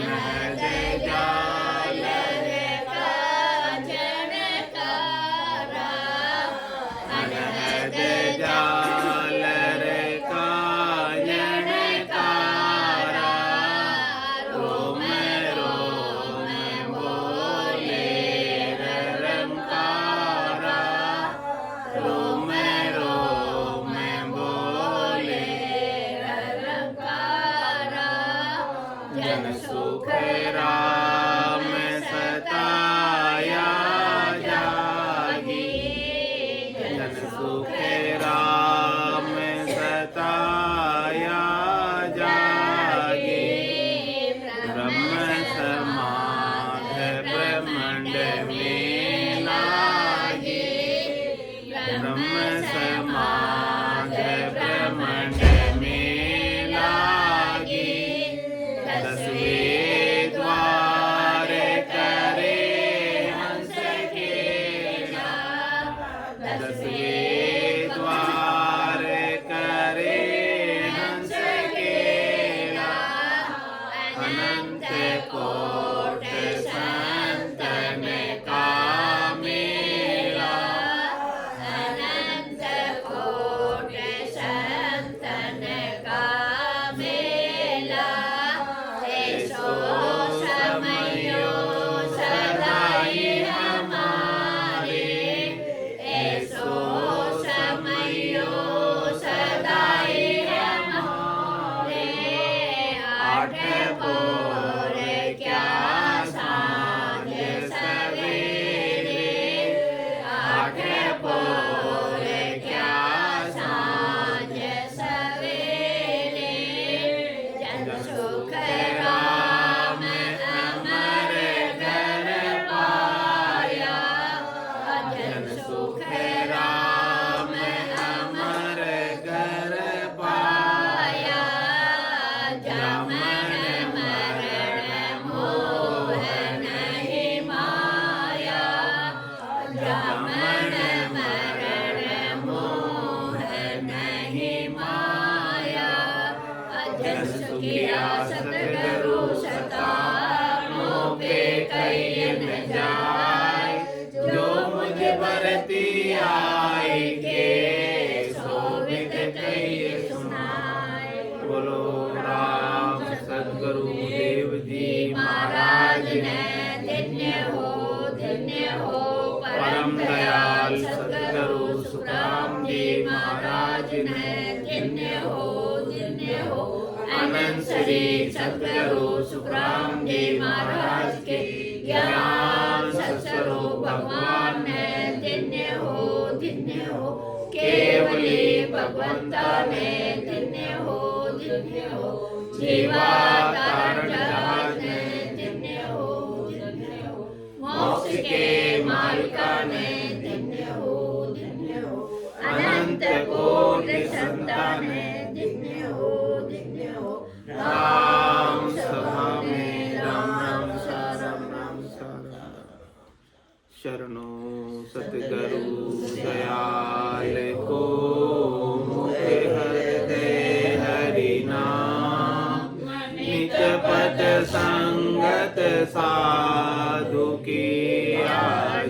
अनहद जाल रे काजन कारा अनहद जाल रे काजन कारा रोम रोम बोले रंकारा रोम रोम बोले रंकारा जन सुख राम सताया जागी जन सुख राम सताया जागी ब्रह्म समाध ब्रह्मंड में लागी ब्रह्म समाध ब्रह्मंड में लागी दसवें द्वार करे हंस खेला दसवें द्वार करे हंस खेला अनंत कोट संतन का मेला अनंत कोट संतन का मेला ऐसो समयो सदाई हमारे ऐसो समयो सदाई हमारे आठ पौर क्या सांझ सवेरे आठ पौर क्या सांझ सवेरे जन सुख राम अमर घर पाया जन सुख राम अमर घर पाया जमन मरण मोह नहीं माया जमन मरण मोह नहीं माया जस किया सतगुरु सता मोह पे कई न जाय जो मुझ बरती आए के सोवित कई सुनाए बोलो राम सतगुरु देव जी महाराज ने धन्य हो परम दयाल सतगुरु सुखराम जी महाराज ने धन्य हो अनंत श्री सतगुरु सुखराम जी महाराज के ज्ञान सत्स्वरूप भगवान ने धन्य हो केवली भगवंता ने धन्य हो जीवा तारण जहाज ने धन्य हो मोक्ष के मालिका ने धन्य हो अनंत कोटि संतान ने धन्य हो राम सभा में राम शरणो सतगुरु दयाल को मुझे हृदय हरि नाम नित पद संगत साधु की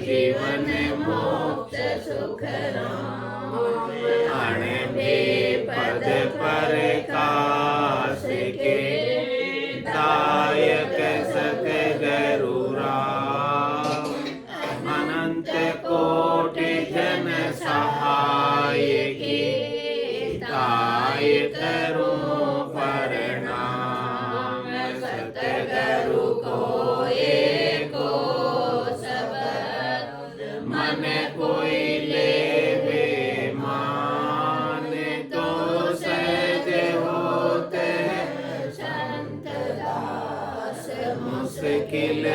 जीवन मोक्ष सुख राम अण बेपद पर काश के दायक सतगुरु राम अनंत कोटि जन सहाय के दाय करूं प्रणाम सतगुरु को एको शब्द मन कोई लेवे मान तो सहज होते संत दास मुश्किल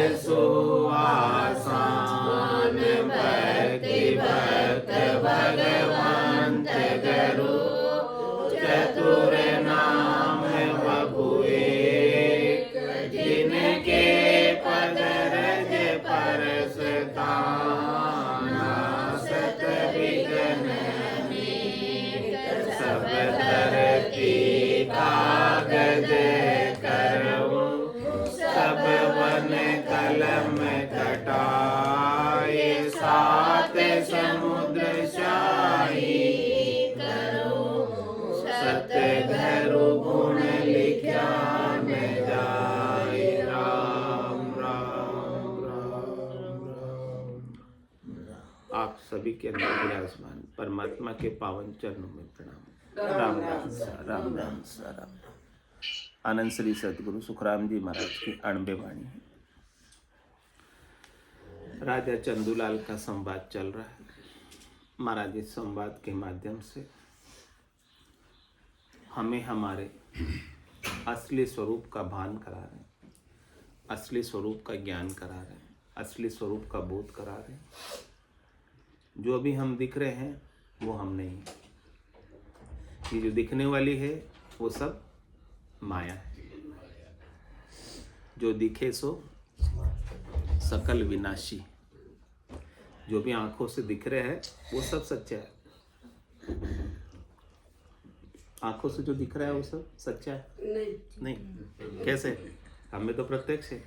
सुआसान भक्ति भक्त भगवंत गुरु चतुर नाम बबु एक जिनके पद रज परस ताना सत विघ्न अनेक सब धरती कागज करऊं सब सभी के अंदर विराजमान परमात्मा के पावन चरणों में प्रणाम। राम राम सा राम राम सा राम। आनंद श्री सदगुरु सुखराम जी महाराज की अणबे वाणी है। राजा चंदूलाल का संवाद चल रहा है। महाराज इस संवाद के माध्यम से हमें हमारे असली स्वरूप का भान करा रहे हैं, असली स्वरूप का ज्ञान करा रहे हैं, असली स्वरूप का बोध करा रहे हैं। जो अभी हम दिख रहे हैं वो हम नहीं हैं। ये जो दिखने वाली है वो सब माया है। जो दिखे सो सकल विनाशी। जो भी आंखों से दिख रहे हैं वो सब सच्चा है। आंखों से जो दिख रहा है वो सब सच्चा है? नहीं। कैसे? हमें तो प्रत्यक्ष है।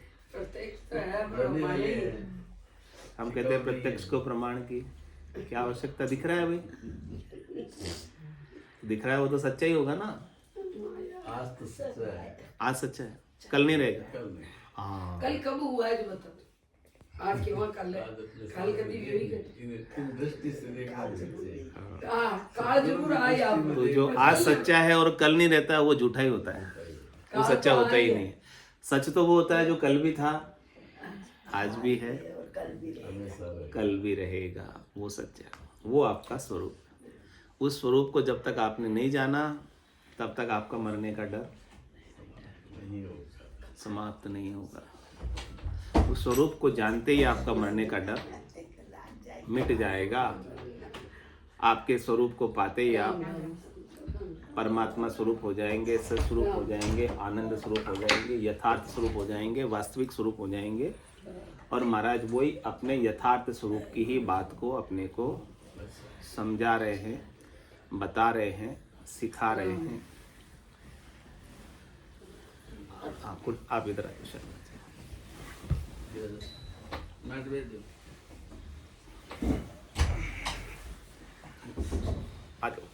हम कहते हैं प्रत्यक्ष को प्रमाण की क्या आवश्यकता? दिख रहा है भाई, दिख रहा है वो तो सच्चा ही होगा ना। आज तो सच्चा है, आज सच्चा है, कल नहीं रहेगा। हाँ, कल कब हुआ है जो बताओ? आज के वहाँ कल है, कल कभी भी नहीं दृष्टि से देखा काल जरूर आए आप। तो जो आज सच्चा है और कल नहीं रहता है वो झूठा ही होता है, वो सच्चा होता ही नहीं। सच तो वो होता है जो कल भी था, आज भी है, कल भी रहेगा। वो सच्चा, वो आपका स्वरूप। उस स्वरूप को जब तक आपने नहीं जाना तब तक आपका मरने का डर समाप्त नहीं होगा। उस स्वरूप को जानते ही आपका मरने का डर मिट जाएगा। आपके स्वरूप को पाते ही आप परमात्मा स्वरूप हो जाएंगे, सत्स्वरूप हो जाएंगे, आनंद स्वरूप हो जाएंगे, यथार्थ स्वरूप हो जाएंगे, वास्तविक स्वरूप हो जाएंगे। और महाराज वही अपने यथार्थ स्वरूप की ही बात को अपने को समझा रहे हैं, बता रहे हैं, सिखा रहे हैं। आप इधर आइए शर्मा जी। आ जाओ।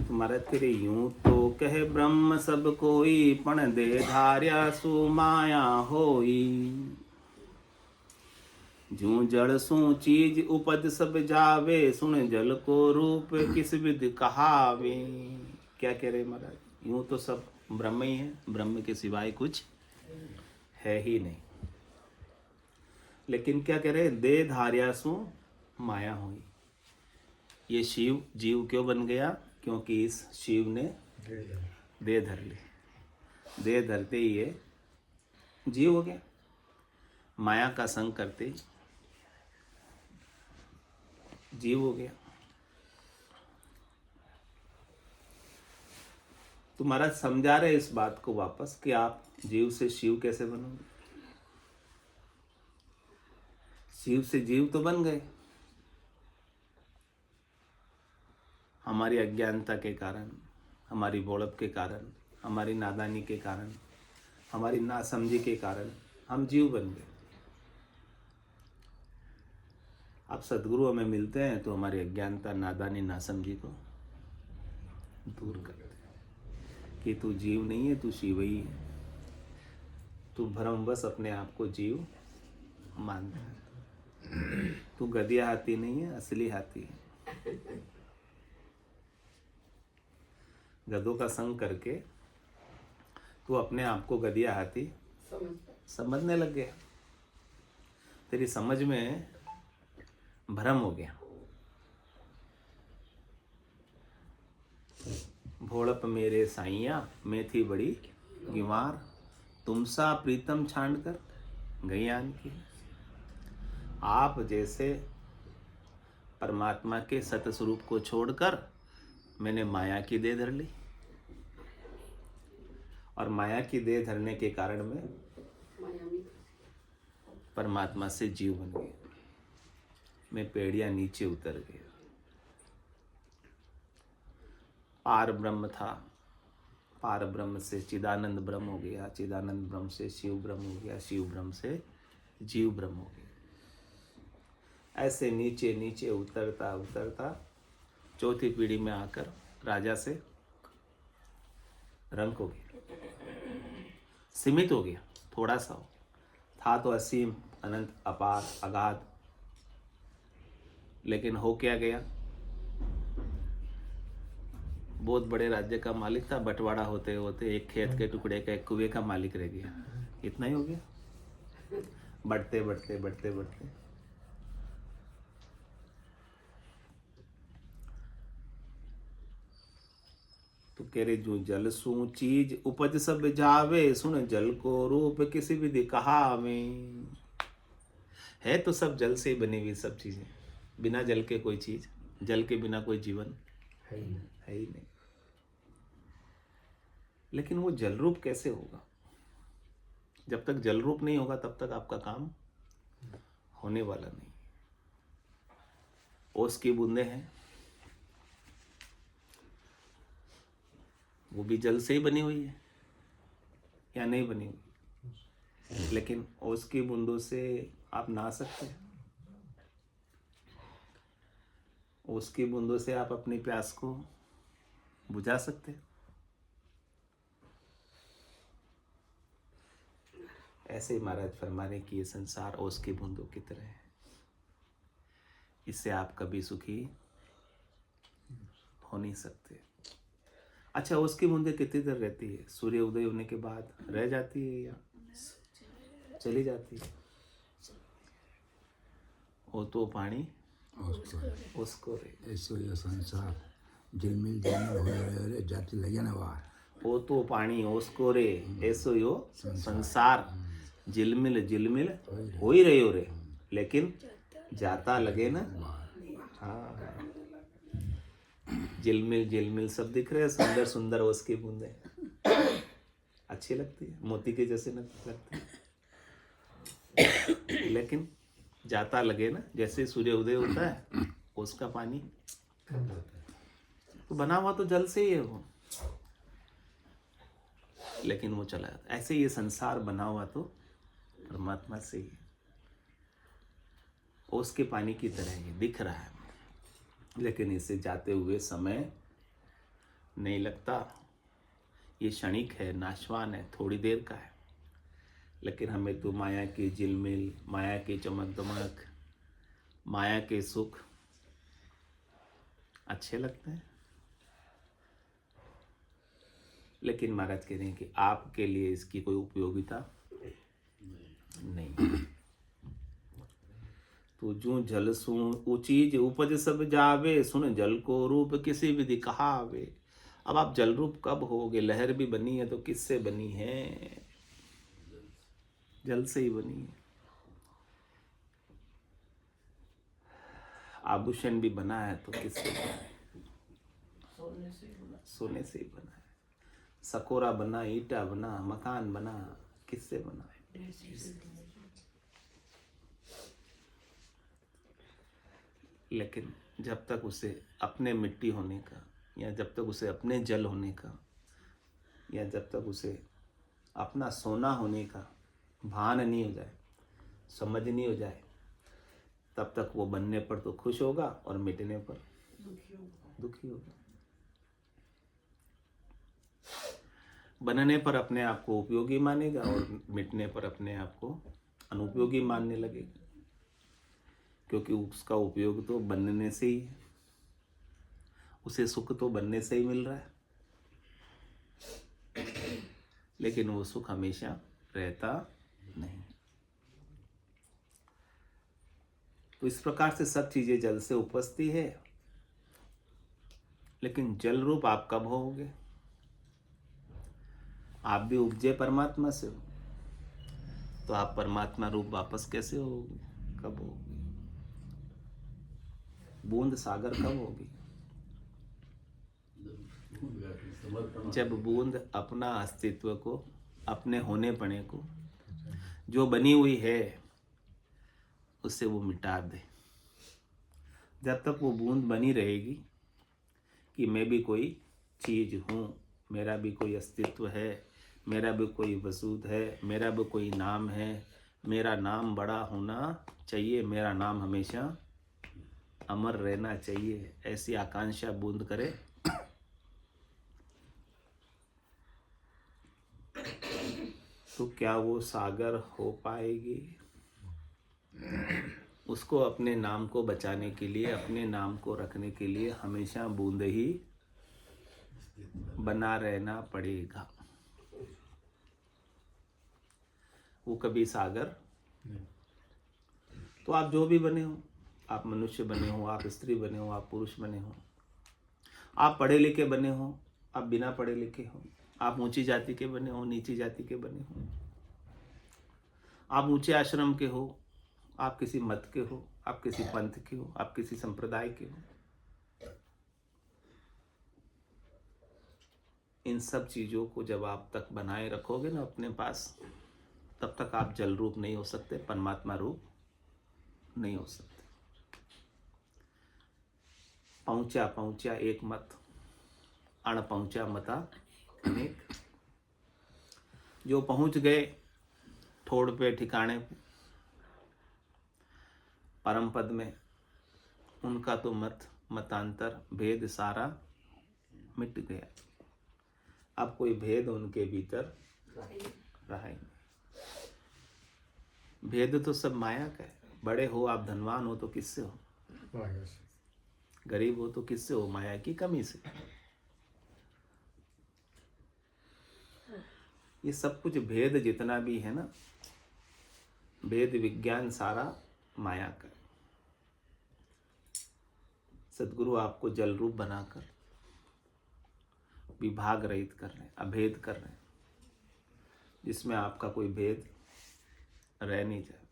तुम्हारा तेरे यूं तो कहे ब्रह्म सब कोई, पण दे धार्या सु माया होई। जूं जड़ सु चीज उपज सब जावे, सुन जल को रूप किस विध कहावे। क्या कह रहे महाराज? यूं तो सब ब्रह्म ही है, ब्रह्म के सिवाय कुछ है ही नहीं। लेकिन क्या कह रहे? दे धार्यासु माया हुई। ये शिव जीव क्यों बन गया? क्योंकि इस शिव ने दे धर ली। दे धरते ही ये जीव हो गया। माया का संग करते जीव हो गया। तुम्हारा समझा रहे इस बात को वापस कि आप जीव से शिव कैसे बनोगे। शिव से जीव तो बन गए। हमारी अज्ञानता के कारण, हमारी बोलप के कारण, हमारी नादानी के कारण, हमारी नासमझी के कारण हम जीव बन गए। अब सदगुरु हमें मिलते हैं तो हमारी अज्ञानता, नादानी, नासमझी को दूर करते हैं कि तू जीव नहीं है, तू शिव ही है। तू भ्रमवश अपने आप को जीव मानता है। तू गधिया हाथी नहीं है, असली हाथी है। गधों का संग करके तू अपने आप को गधिया हाथी समझने लग गया। तेरी समझ में भ्रम हो गया। भोड़प मेरे साइया, मैं थी बड़ी गिवार, तुमसा प्रीतम छांड कर गई आन की। आप जैसे परमात्मा के सत स्वरूप को छोड़कर मैंने माया की देह धर ली, और माया की देह धरने के कारण में परमात्मा से जीव बन गया। मैं पेड़िया नीचे उतर गया। पार ब्रह्म था, पार ब्रह्म से चिदानंद ब्रह्म हो गया, चिदानंद ब्रह्म से शिव ब्रह्म हो गया, शिव ब्रह्म से जीव ब्रह्म हो गया। ऐसे नीचे नीचे उतरता उतरता चौथी पीढ़ी में आकर राजा से रंग हो गया, सीमित हो गया। थोड़ा सा हो, था तो असीम, अनंत, अपार, अगाध। लेकिन हो क्या गया, बहुत बड़े राज्य का मालिक था, बंटवारा होते होते एक खेत के टुकड़े का, एक कुएं का मालिक रह गया। इतना ही हो गया, बढ़ते बढ़ते बढ़ते बढ़ते। तो कह रहे जो जल सू चीज उपज सब जावे, सुन जल को रूप किसी विधि कहावे। है तो सब जल से बनी हुई सब चीजें, बिना जल के कोई चीज, जल के बिना कोई जीवन है ही नहीं। लेकिन वो जल रूप कैसे होगा? जब तक जल रूप नहीं होगा तब तक आपका काम होने वाला नहीं। ओस की बूंदे हैं, वो भी जल से ही बनी हुई है या नहीं बनी हुई? लेकिन ओस की बूंदों से आप नहा सकते हैं, ओस की बूंदों से आप अपनी प्यास को बुझा सकते हैं। ऐसे ही महाराज फरमाने की ये संसार ओस की बूंदों की तरह है, इससे आप कभी सुखी हो नहीं सकते। अच्छा, ओस की बूंदें कितनी देर रहती है? सूर्य उदय होने के बाद रह जाती है या चली जाती है? वो तो पानी उसको रे, ऐसो ये संसार झिलमिल झिलमिल हो रहे जाती लगे ना बाहर। वो तो पानी उसको रे, ऐसो यो संसार झिलमिल झिलमिल हो ही रहे हो रे, लेकिन जाता लगे ना। हाँ, झिलमिल झिलमिल सब दिख रहे हैं, सुंदर सुंदर उसकी बूंदे अच्छी लगती है, मोती के जैसे लगती है, लेकिन जाता लगे ना। जैसे सूर्य उदय होता है, उसका पानी तो बना हुआ तो जल से ही है वो, लेकिन वो चला जाता। ऐसे ये संसार बना हुआ तो परमात्मा से ही है, उसके पानी की तरह ही दिख रहा है, लेकिन इसे जाते हुए समय नहीं लगता। ये क्षणिक है, नाशवान है, थोड़ी देर का है। लेकिन हमें तो माया की झिलमिल, माया की चमक दमक, माया के सुख अच्छे लगते हैं। लेकिन महाराज कह रहे हैं कि आपके लिए इसकी कोई उपयोगिता नहीं। तो जो जल सुन चीज उपज सब जावे, सुन जल को रूप किसी विधि कहावे। अब आप जल रूप कब होगे? लहर भी बनी है तो किससे बनी है? जल से ही बनी है। आभूषण भी बना है तो किससे बना है? सोने से ही बना है। सकोरा बना, ईटा बना, मकान बना, किससे बना है? लेकिन जब तक उसे अपने मिट्टी होने का, या जब तक उसे अपने जल होने का, या जब तक उसे अपना सोना होने का भान नहीं हो जाए, समझ नहीं हो जाए, तब तक वो बनने पर तो खुश होगा और मिटने पर दुखी होगा। बनने पर अपने आप को उपयोगी मानेगा और मिटने पर अपने आप को अनुपयोगी मानने लगेगा, क्योंकि उसका उपयोग तो बनने से ही है, उसे सुख तो बनने से ही मिल रहा है, लेकिन वो सुख हमेशा रहता नहीं। तो इस प्रकार से सब चीजें जल से उपजती है, लेकिन जल रूप आप कब होगे? आप भी उपजे परमात्मा से हो, तो आप परमात्मा रूप वापस कैसे होगे? कब होगे? बूंद सागर कब होगी? जब बूंद अपना अस्तित्व को, अपने होने पने को, जो बनी हुई है उससे वो मिटा दे। जब तक वो बूंद बनी रहेगी कि मैं भी कोई चीज हूँ, मेरा भी कोई अस्तित्व है, मेरा भी कोई वजूद है, मेरा भी कोई नाम है, मेरा नाम बड़ा होना चाहिए, मेरा नाम हमेशा अमर रहना चाहिए, ऐसी आकांक्षा बूंद करे तो क्या वो सागर हो पाएगी? उसको अपने नाम को बचाने के लिए, अपने नाम को रखने के लिए हमेशा बूंद ही बना रहना पड़ेगा। वो कभी सागर। तो आप जो भी बने हो, आप मनुष्य बने हो, आप स्त्री बने हो, आप पुरुष बने हो, आप पढ़े लिखे बने हो, आप बिना पढ़े लिखे हो, आप ऊंची जाति के बने हो, नीची जाति के बने हो, आप ऊंचे आश्रम के हो, आप किसी मत के हो, आप किसी पंथ के हो, आप किसी संप्रदाय के हो, इन सब चीजों को जब आप तक बनाए रखोगे ना अपने पास, तब तक आप जल रूप नहीं हो सकते, परमात्मा रूप नहीं हो सकते। पहुंचा पहुंचा एक मत, अण पहुंचा मता अनेक। जो पहुंच गए ठोड़ पे ठिकाने परम पद में, उनका तो मतांतर भेद सारा मिट गया। अब कोई भेद उनके भीतर रहा ही नहीं। भेद तो सब माया का है। बड़े हो आप, धनवान हो तो किससे हो? गरीब हो तो किससे हो? माया की कमी से। ये सब कुछ भेद जितना भी है ना, भेद विज्ञान सारा माया का। सद्गुरु आपको जल रूप बनाकर विभाग रहित कर रहे हैं, अभेद कर रहे हैं, जिसमें आपका कोई भेद रह नहीं जाए।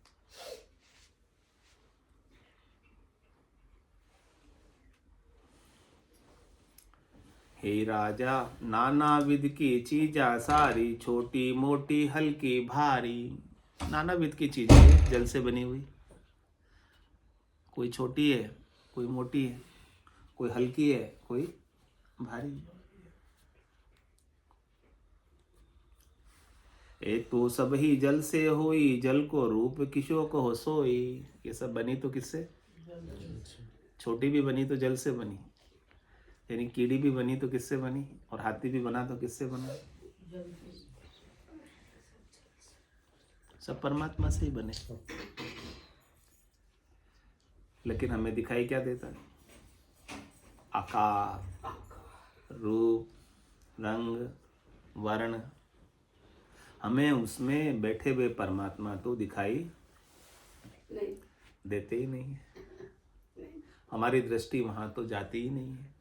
हे राजा, नाना विध की चीजा सारी, छोटी मोटी हल्की भारी। नाना विध की चीजें जल से बनी हुई, कोई छोटी है, कोई मोटी है, कोई हल्की है, कोई भारी है। एक तो सब ही जल से होई, जल को रूप किशो को हो सोई। ये सब बनी तो किससे? छोटी भी बनी तो जल से बनी, यानी कीड़ी भी बनी तो किससे बनी, और हाथी भी बना तो किससे बना? सब परमात्मा से ही बने। लेकिन हमें दिखाई क्या देता है? आकार, रूप, रंग, वर्ण। हमें उसमें बैठे हुए परमात्मा तो दिखाई नहीं देते ही नहीं है। हमारी दृष्टि वहां तो जाती ही नहीं है।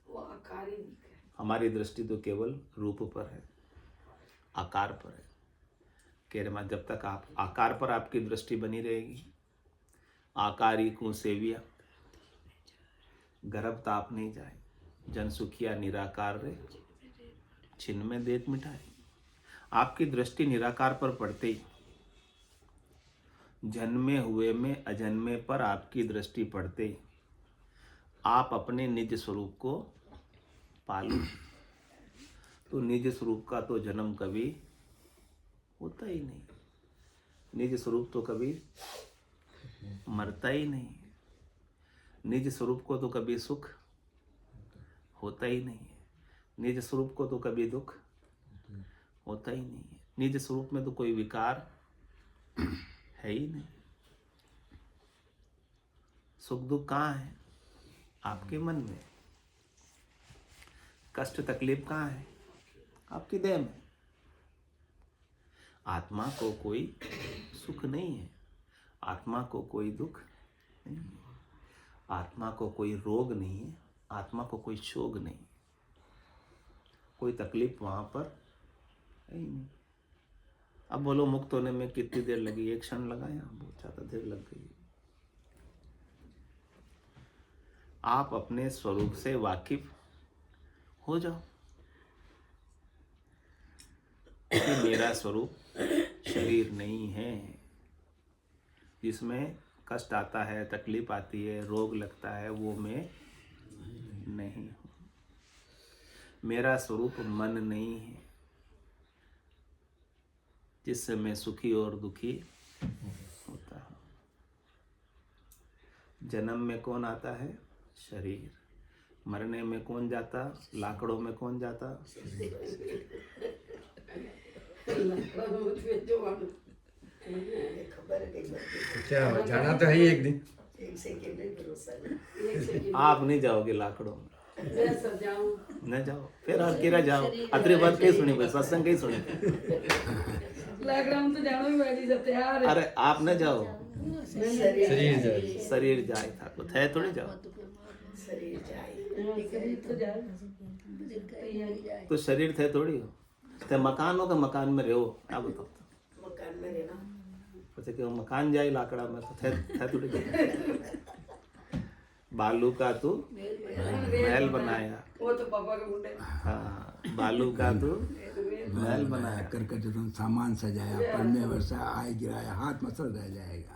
वो आकार ही दिख रहा है। हमारी दृष्टि तो केवल रूप पर है, आकार पर है। कह रहे जब तक आप आकार पर आपकी दृष्टि बनी रहेगी, आकारी को सेविया, गर्भ ताप नहीं जाए, जन सुखिया निराकार रे, छिन्न में देख मिठाई। आपकी दृष्टि निराकार पर पड़ते ही, जन्मे हुए में अजन्मे पर आपकी दृष्टि पड़ते ही, आप अपने निज स्वरूप को पालो। तो निज स्वरूप का तो जन्म कभी होता ही नहीं, निज स्वरूप तो कभी मरता ही नहीं, निज स्वरूप को तो कभी सुख होता ही नहीं है, निज स्वरूप को तो कभी दुख होता ही नहीं है। निज स्वरूप में तो कोई विकार है ही नहीं। सुख दुख कहाँ है? आपके मन में। कष्ट तकलीफ कहाँ है? आपकी देह में। आत्मा को कोई सुख नहीं है, आत्मा को कोई दुख नहीं है, आत्मा को कोई रोग नहीं है, आत्मा को कोई शोक नहीं, कोई तकलीफ वहां पर है ही नहीं। अब बोलो मुक्त होने में कितनी देर लगी? एक क्षण लगा या बहुत ज्यादा देर लग गई? आप अपने स्वरूप से वाकिफ हो जाओ कि मेरा स्वरूप शरीर नहीं है, जिसमें कष्ट आता है, तकलीफ आती है, रोग लगता है, वो मैं नहीं हूं। मेरा स्वरूप मन नहीं है, जिससे मैं सुखी और दुखी होता हूं। जन्म में कौन आता है? शरीर। मरने में कौन जाता? लाकड़ों में कौन जाता? खबर है कई बार क्या जाना तो है ही एक दिन। एक सेकंड नहीं भरोसा नहीं एक सेकंड आप नहीं जाओगे लाकड़ों में, मैं सब जाऊं न जाओ फिर अकेला जाओ। अतरी बात कहीं सुनी भाई, सत्संग कहीं सुनी। लॉकडाउन तो जानो ही बैठी सब तैयार है अरे आप न जाओ, शरीर जाए। शरीर जाए था तो थे थोड़ी जाओ। शरीर जाए शरीर तो जाए तैयारी तो शरीर थे थोड़ी हो, ते मकान हो का मकान में रहो। क्या बताओ मकान में रहना पता कि वो मकान जाए लाकड़ा में तो थे थोड़ी जाओ। बालू का तू महल बनाया, वो तो पापा के मुंडे हाँ बालू का तू महल बनाया। करके जो तुम सामान सजाया, पढ़ने वर्षा आए गिराया, हाथ मसल रह जाएगा,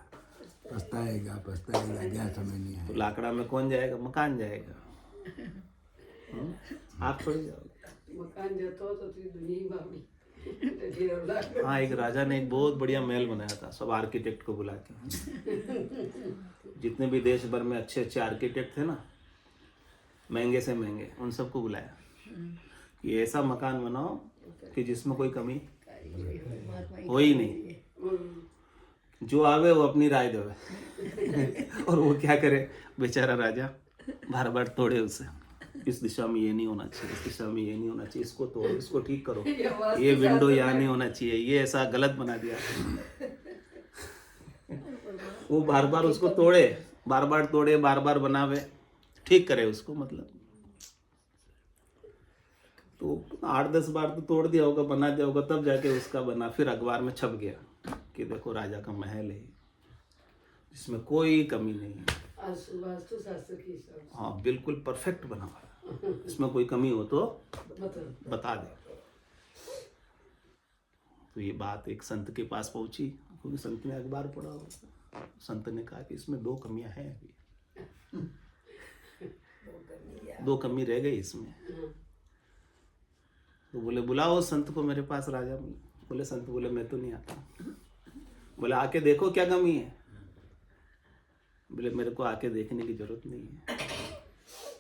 पछताएगा पछताएगा, क्या समझ नहीं तो आएगा। लाकड़ा में कौन जाएगा, मकान जाएगा। आप थोड़ी जाओगे। मकान जाता हो तो तू दुनिया ही बावड़ी तो फिर अल्लाह हाँ एक राजा ने एक बहुत बढ़िया महल बनाया था, सब आर्किटेक्ट को बुला के। जितने भी देश भर में अच्छे अच्छे आर्किटेक्ट थे ना, महंगे से महंगे, उन सबको बुलाया कि ऐसा मकान बनाओ कि जिसमें कोई कमी हो ही नहीं, जो आवे वो अपनी राय देवे। और वो क्या करे बेचारा राजा, बार बार तोड़े उसे, इस दिशा में ये नहीं होना चाहिए, इस दिशा में ये नहीं होना चाहिए, इसको तोड़ो, इसको ठीक करो, ये विंडो यहाँ नहीं होना चाहिए, ये ऐसा गलत बना दिया। वो बार बार उसको तोड़े, बार बार तोड़े, बार बार बनावे, ठीक करे उसको। मतलब तो 8-10 बार तो तोड़ दिया होगा, बना दिया होगा, तब जाके उसका बना। फिर अखबार में छप गया कि देखो राजा का महल है जिसमें कोई कमी नहीं है। वास्तु शास्त्र की हिसाब से हाँ बिल्कुल परफेक्ट बना हुआ है, इसमें कोई कमी हो तो मतलब बता दे। तो ये बात एक संत के पास पहुंची, क्योंकि संत ने अखबार पढ़ा होगा। संत ने कहा कि इसमें 2 कमियां हैं, अभी 2 कमी रह गई इसमें। तो बोले बुलाओ संत को मेरे पास। राजा बोले संत बोले मैं तो नहीं आता। बोले आके देखो क्या कमी है। बोले मेरे को आके देखने की जरूरत नहीं है,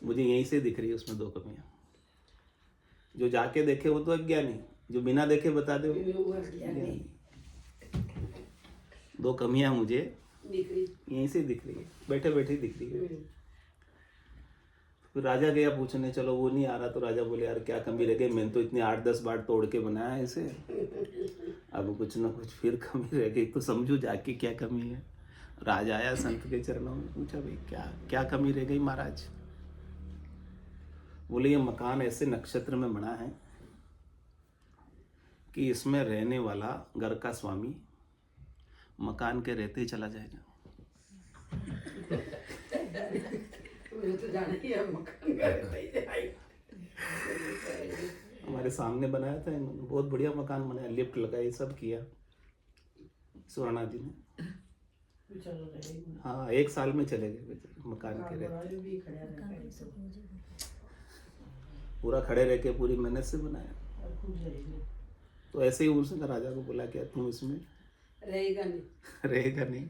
मुझे यहीं से दिख रही है उसमें 2 कमियां। जो जाके देखे वो तो अज्ञानी, जो बिना देखे बता दे वो ज्ञानी। 2 कमियां मुझे यहीं से दिख रही है, बैठे बैठे दिख रही है। फिर राजा गया पूछने, चलो वो नहीं आ रहा। तो राजा बोले यार क्या कमी रह गई, मैंने तो इतने 8-10 बार तोड़ के बनाया है इसे, अब कुछ ना कुछ फिर कमी रह गई, तो समझू जाके क्या कमी है। राजा आया संत के चरणों में, पूछा भाई क्या क्या कमी रह गई महाराज। बोले ये मकान ऐसे नक्षत्र में बना है कि इसमें रहने वाला घर का स्वामी मकान के रहते ही चला जाएगा। तो जाना ही है मकान का हमारे सामने बनाया था इन्होंने, बहुत बढ़िया मकान बनाया, लिफ्ट लगाई, सब किया सुवर्णा जी ने। हाँ 1 साल में चले गए बेचारे मकान के रहते। पूरा खड़े रह के पूरी मेहनत से बनाया। तो ऐसे ही उसने राजा को बोला क्या तुम इसमें रहेगा नहीं,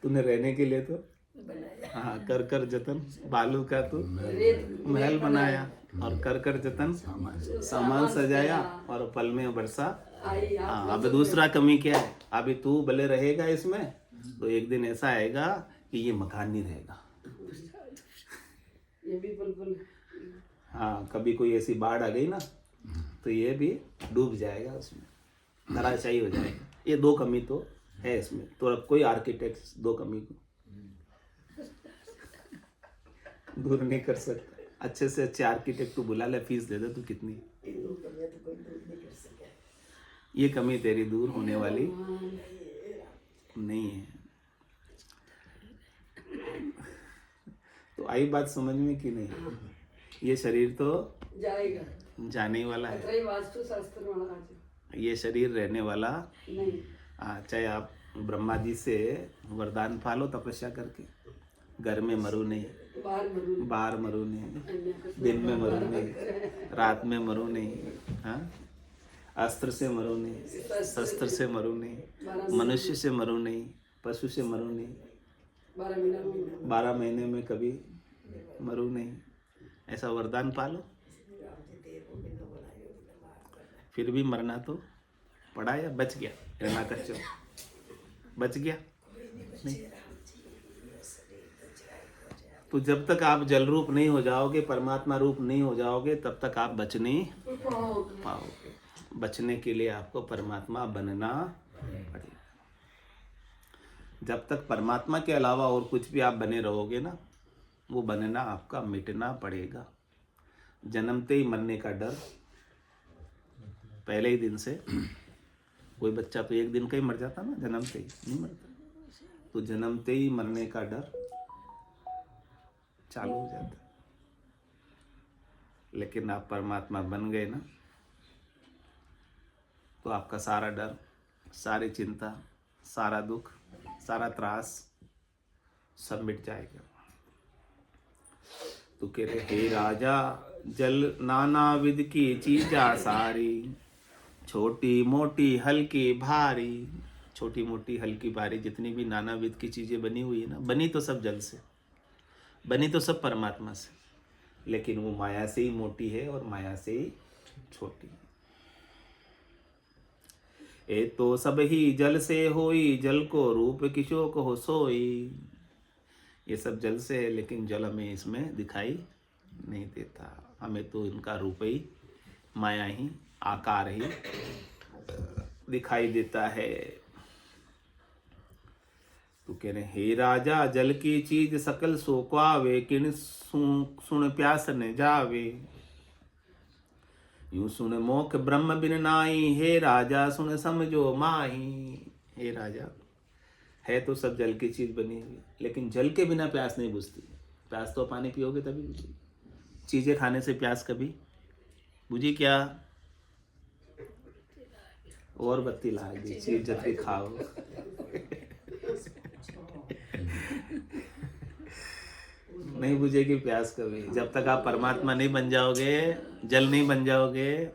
तूने रहने के लिए तो हाँ कर कर जतन, बालू का तू महल बनाया, और कर कर जतन सामान सजाया, और पल में बरसा। हाँ अब दूसरा कमी क्या है, अभी तू भले रहेगा इसमें, तो एक दिन ऐसा आएगा कि ये मकान नहीं रहेगा। ये भी बुलबुल हाँ कभी कोई ऐसी बाढ़ आ गई ना, तो ये भी डूब जाएगा, उसमें धराशायी हो जाएगा। ये 2 कमी तो है इसमें, तो अब कोई आर्किटेक्ट 2 कमी को दूर नहीं कर सकता। अच्छे से अच्छे आर्किटेक्ट को बुला ले, फीस दे दे तू कितनी, ये कमी तेरी दूर होने वाली नहीं है। तो आई बात समझ में कि नहीं, ये शरीर तो जाएगा, जाने वाला है, वास्तु शास्त्र महाराज ये शरीर रहने वाला नहीं। चाहे आप ब्रह्मा जी से वरदान पालो तपस्या करके, घर में मरू नहीं, बाहर मरू नहीं, दिन में मरू नहीं, रात में मरू नहीं, हाँ अस्त्र से मरू नहीं, शस्त्र से मरू नहीं, मनुष्य से मरू नहीं, पशु से मरू नहीं, 12 महीने में कभी मरू नहीं, ऐसा वरदान पालो। फिर भी मरना तो पड़ा या बच गया? हिरण्यकश्यप बच गया नहीं। तो जब तक आप जल रूप नहीं हो जाओगे, परमात्मा रूप नहीं हो जाओगे, तब तक आप बच नहीं पाओगे। बचने के लिए आपको परमात्मा बनना पड़ेगा। जब तक परमात्मा के अलावा और कुछ भी आप बने रहोगे ना, वो बनना आपका मिटना पड़ेगा। जन्मते ही मरने का डर पहले ही दिन से। कोई बच्चा तो एक दिन का ही मर जाता ना, जन्मते ही नहीं मरता। तो जन्मते ही मरने का डर चालू हो जाता। लेकिन आप परमात्मा बन गए ना, तो आपका सारा डर, सारी चिंता, सारा दुख, सारा त्रास सब मिट जाएगा। तो कह रहे हे राजा, जल नाना विध की चीजा सारी, छोटी मोटी हल्की भारी। छोटी मोटी हल्की भारी जितनी भी नाना विध की चीजें बनी हुई है ना, बनी तो सब जल से, बनी तो सब परमात्मा से, लेकिन वो माया से ही मोटी है और माया से ही छोटी है। ए तो सब ही जल से होई, जल को रूप किशो को सोई। ये सब जल से है, लेकिन जल हमें इसमें दिखाई नहीं देता। हमें तो इनका रूप ही, माया ही, आकार ही दिखाई देता है। तो कह रहे हे राजा, जल की चीज सकल सोकवावे, किन सुन प्यास न जावे। यूं सुन मोख ब्रह्म बिन नाई, हे राजा सुन समझो माही। हे राजा, है तो सब जल की चीज बनी हुई, लेकिन जल के बिना प्यास नहीं बुझती। प्यास तो पानी पियोगे तभी बुझेगी। चीजें खाने से प्यास कभी बुझी क्या? और बत्ती लाएगी, चीज जब खाओ। नहीं बुझेगी प्यास कभी। जब तक आप परमात्मा नहीं बन जाओगे, जल नहीं बन जाओगे,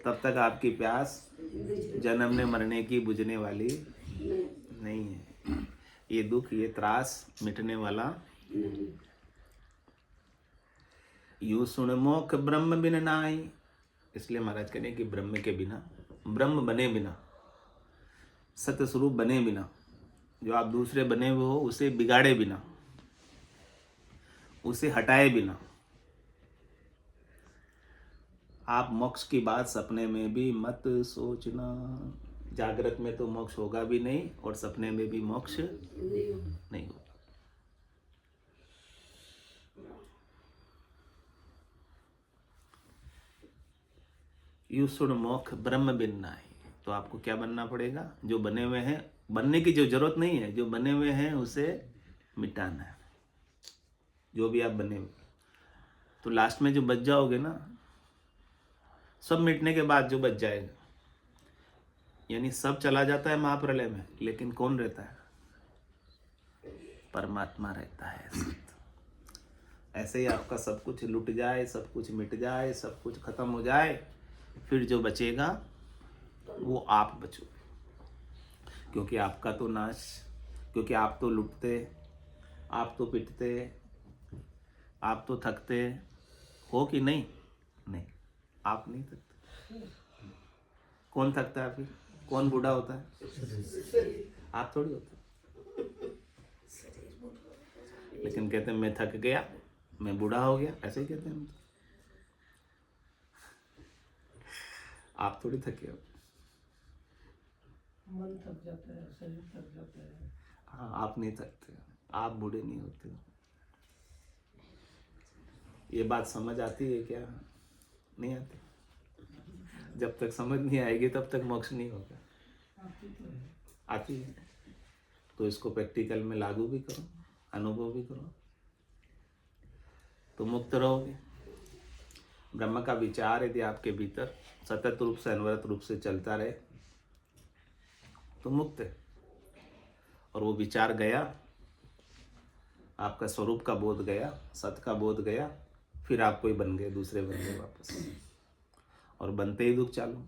तब तक आपकी प्यास जन्मने मरने की बुझने वाली नहीं है। ये दुख, ये त्रास मिटने वाला। यू सुन मोख ब्रह्म बिन नाई। इसलिए महाराज कहने कि ब्रह्म के बिना, ब्रह्म बने बिना, सत्य स्वरूप बने बिना, जो आप दूसरे बने हुए हो उसे बिगाड़े बिना, उसे हटाए बिना, आप मोक्ष की बात सपने में भी मत सोचना। जागृत में तो मोक्ष होगा भी नहीं और सपने में भी मोक्ष नहीं होगा। यू सुन मोक्ष ब्रह्म बिन नाई। तो आपको क्या बनना पड़ेगा? जो बने हुए हैं, बनने की जो जरूरत नहीं है, जो बने हुए हैं उसे मिटाना है। जो भी आप बने हुए, तो लास्ट में जो बच जाओगे ना, सब मिटने के बाद जो बच जाएगा, यानी सब चला जाता है महाप्रलय में, लेकिन कौन रहता है? परमात्मा रहता है। ऐसे ही आपका सब कुछ लुट जाए, सब कुछ मिट जाए, सब कुछ खत्म हो जाए, फिर जो बचेगा वो आप बचो। क्योंकि आपका तो नाश, क्योंकि आप तो लुटते, आप तो पिटते, आप तो थकते हो कि नहीं? नहीं, आप नहीं थकते। कौन थकता है फिर? कौन बूढ़ा होता है? आप थोड़ी होते। लेकिन कहते हैं मैं थक गया, मैं बूढ़ा हो गया, ऐसे ही कहते हैं। आप थोड़ी थके हो। मन थक जाता है, शरीर थक जाता है। हाँ, आप नहीं थकते, आप बूढ़े नहीं होते। ये बात समझ आती है क्या? नहीं आती। जब तक समझ नहीं आएगी तब तक मोक्ष नहीं होगा। आती है तो इसको प्रैक्टिकल में लागू भी करो, अनुभव भी करो, तो मुक्त रहोगे। ब्रह्म का विचार यदि आपके भीतर सतत रूप से, अनवरत रूप से चलता रहे तो मुक्त है। और वो विचार गया, आपका स्वरूप का बोध गया, सत का बोध गया, फिर आप कोई बन गए, दूसरे बन गए वापस। और बनते ही दुख चालू।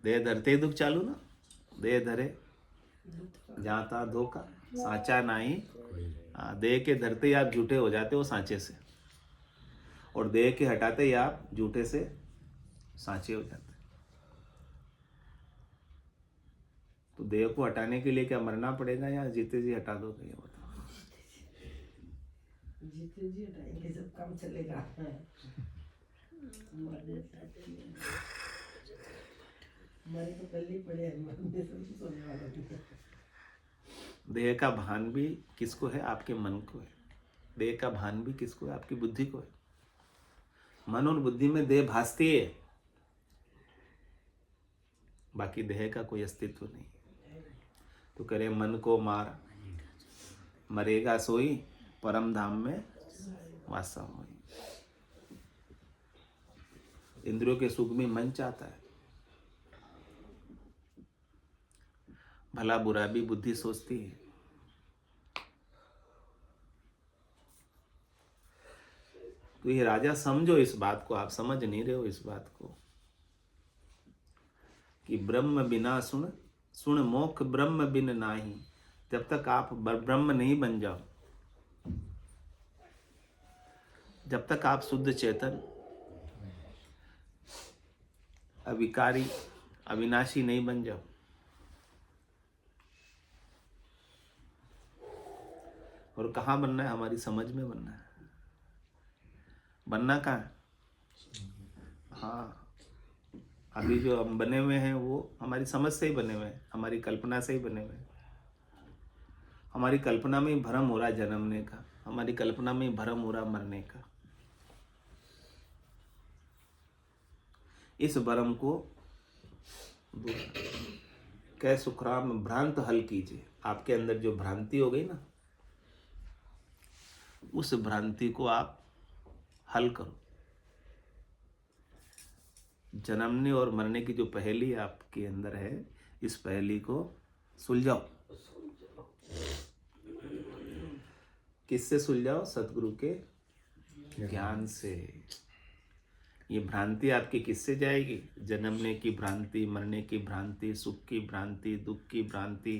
देह धरते ही दुख चालू ना। देह धरे जाता धोखा, साचा नहीं। देह के धरते ही आप झूठे हो जाते हो सांचे से, और देह के हटाते ही आप झूठे से सांचे हो जाते। तो देह को हटाने के लिए क्या मरना पड़ेगा या जीते जी हटा दोगे, ये बताओ। जीते जी हटाएंगे जब काम चलेगा। मरे तो पहले ही पड़े हैं, मरने से भी सोने वाला नहीं है। देह का भान भी किसको है? आपके मन को है। देह का भान भी किसको है? आपकी बुद्धि को है। मन और बुद्धि में देह भासती है, बाकी देह का कोई अस्तित्व नहीं। तो करे मन को मार, मरेगा सोई, परम धाम में वासा होई। इंद्रियों के सुख में मन चाहता है, भला बुरा भी बुद्धि सोचती है। तो ये राजा समझो इस बात को, आप समझ नहीं रहे हो इस बात को कि ब्रह्म बिना सुन, सुन मोख ब्रह्म बिन नाही। जब तक आप ब्रह्म नहीं बन जाओ, जब तक आप शुद्ध चेतन अविकारी अविनाशी नहीं बन जाओ, और कहाँ बनना है? हमारी समझ में बनना है। बनना कहाँ है? हाँ, अभी जो हम बने हुए हैं वो हमारी समझ से ही बने हुए हैं, हमारी कल्पना से ही बने हुए हैं। हमारी कल्पना में ही भ्रम हो रहा है जन्मने का, हमारी कल्पना में ही भ्रम हो रहा है मरने का। इस भ्रम को कह सुखराम भ्रांत हल कीजिए। आपके अंदर जो भ्रांति हो गई ना, उस भ्रांति को आप हल करो। जन्मने और मरने की जो पहेली आपके अंदर है, इस पहेली को सुलझाओ। किससे सुलझाओ? सतगुरु के ज्ञान से। ये भ्रांति आपकी किससे जाएगी? जन्मने की भ्रांति, मरने की भ्रांति, सुख की भ्रांति, दुख की भ्रांति,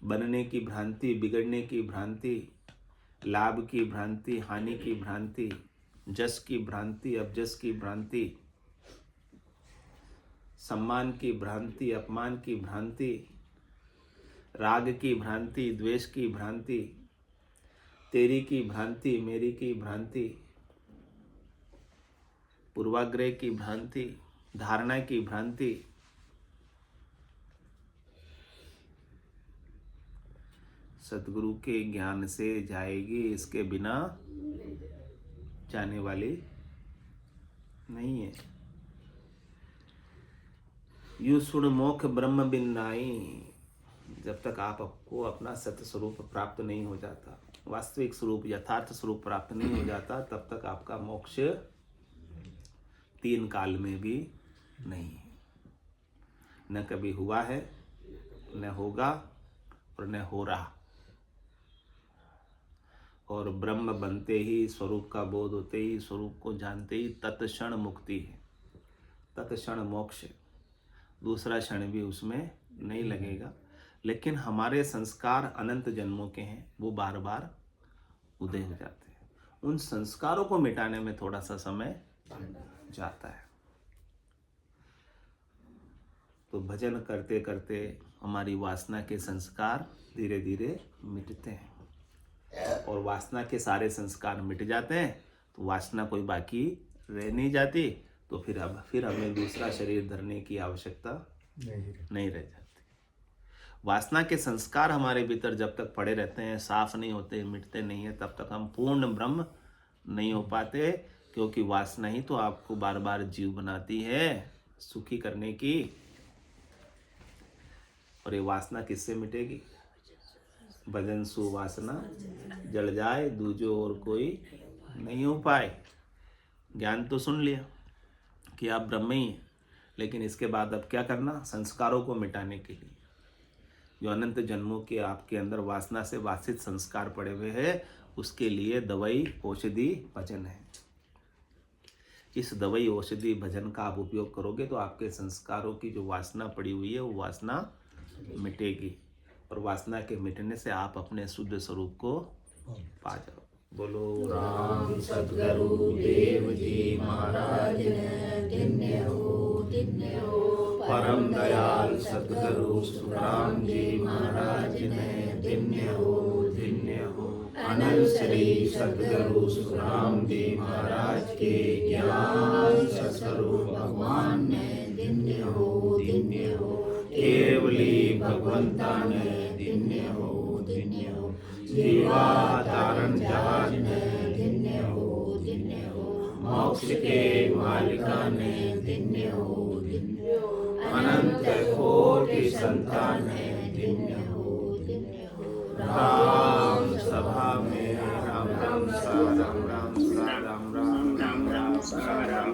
बनने की भ्रांति, बिगड़ने की भ्रांति, लाभ की भ्रांति, हानि की भ्रांति, जस की भ्रांति, अपजस की भ्रांति, सम्मान की भ्रांति, अपमान की भ्रांति, राग की भ्रांति, द्वेष की भ्रांति, तेरी की भ्रांति, मेरी की भ्रांति, पूर्वाग्रह की भ्रांति, धारणा की भ्रांति, सतगुरु के ज्ञान से जाएगी। इसके बिना जाने वाली नहीं है। यू सुन मोख ब्रह्म बिन नाई। जब तक आपको अपना सत्य स्वरूप प्राप्त नहीं हो जाता, वास्तविक स्वरूप, यथार्थ स्वरूप प्राप्त नहीं हो जाता, तब तक आपका मोक्ष 3 काल में भी नहीं है। न कभी हुआ है, न होगा, और न हो रहा। और ब्रह्म बनते ही, स्वरूप का बोध होते ही, स्वरूप को जानते ही तत्क्षण मुक्ति है, तत्क्षण मोक्ष है। दूसरा क्षण भी उसमें नहीं लगेगा। लेकिन हमारे संस्कार अनंत जन्मों के हैं, वो बार बार उदय हो जाते हैं। उन संस्कारों को मिटाने में थोड़ा सा समय जाता है। तो भजन करते करते हमारी वासना के संस्कार धीरे धीरे मिटते हैं, और वासना के सारे संस्कार मिट जाते हैं तो वासना कोई बाकी रह नहीं जाती। तो फिर हमें दूसरा शरीर धरने की आवश्यकता नहीं रह जाती। वासना के संस्कार हमारे भीतर जब तक पड़े रहते हैं, साफ नहीं होते, मिटते नहीं है, तब तक हम पूर्ण ब्रह्म नहीं हो पाते। क्योंकि वासना ही तो आपको बार बार जीव बनाती है, सुखी करने की। और ये वासना किससे मिटेगी? भजन सु वासना जल जाए, दूजो और कोई नहीं हो पाए। ज्ञान तो सुन लिया कि आप ब्रह्म ही हैं, लेकिन इसके बाद अब क्या करना? संस्कारों को मिटाने के लिए जो अनंत जन्मों के आपके अंदर वासना से वासित संस्कार पड़े हुए हैं, उसके लिए दवाई, औषधि, भजन है। इस दवाई, औषधि, भजन का आप उपयोग करोगे तो आपके संस्कारों की जो वासना पड़ी हुई है वो वासना मिटेगी, और वासना के मिटने से आप अपने शुद्ध स्वरूप को पा जाओ। बोलो राम सद्गुरु देव जी महाराज ने। धन्य हो परम दयाल सद्गुरु सुखराम जी महाराज ने धन्य हो अनंत श्री सद्गुरु सुखराम जी महाराज के ज्ञान स्वरूप भगवान ने धन्य हो केवली भगवंता ने धन्य हो जीवा धारण जहाज ने धन्य हो मोक्ष के मालिका ने धन्य हो अनंत कोटि संतान ने धन्य हो राम सभा में राम राम सा राम राम सा राम राम राम राम सा राम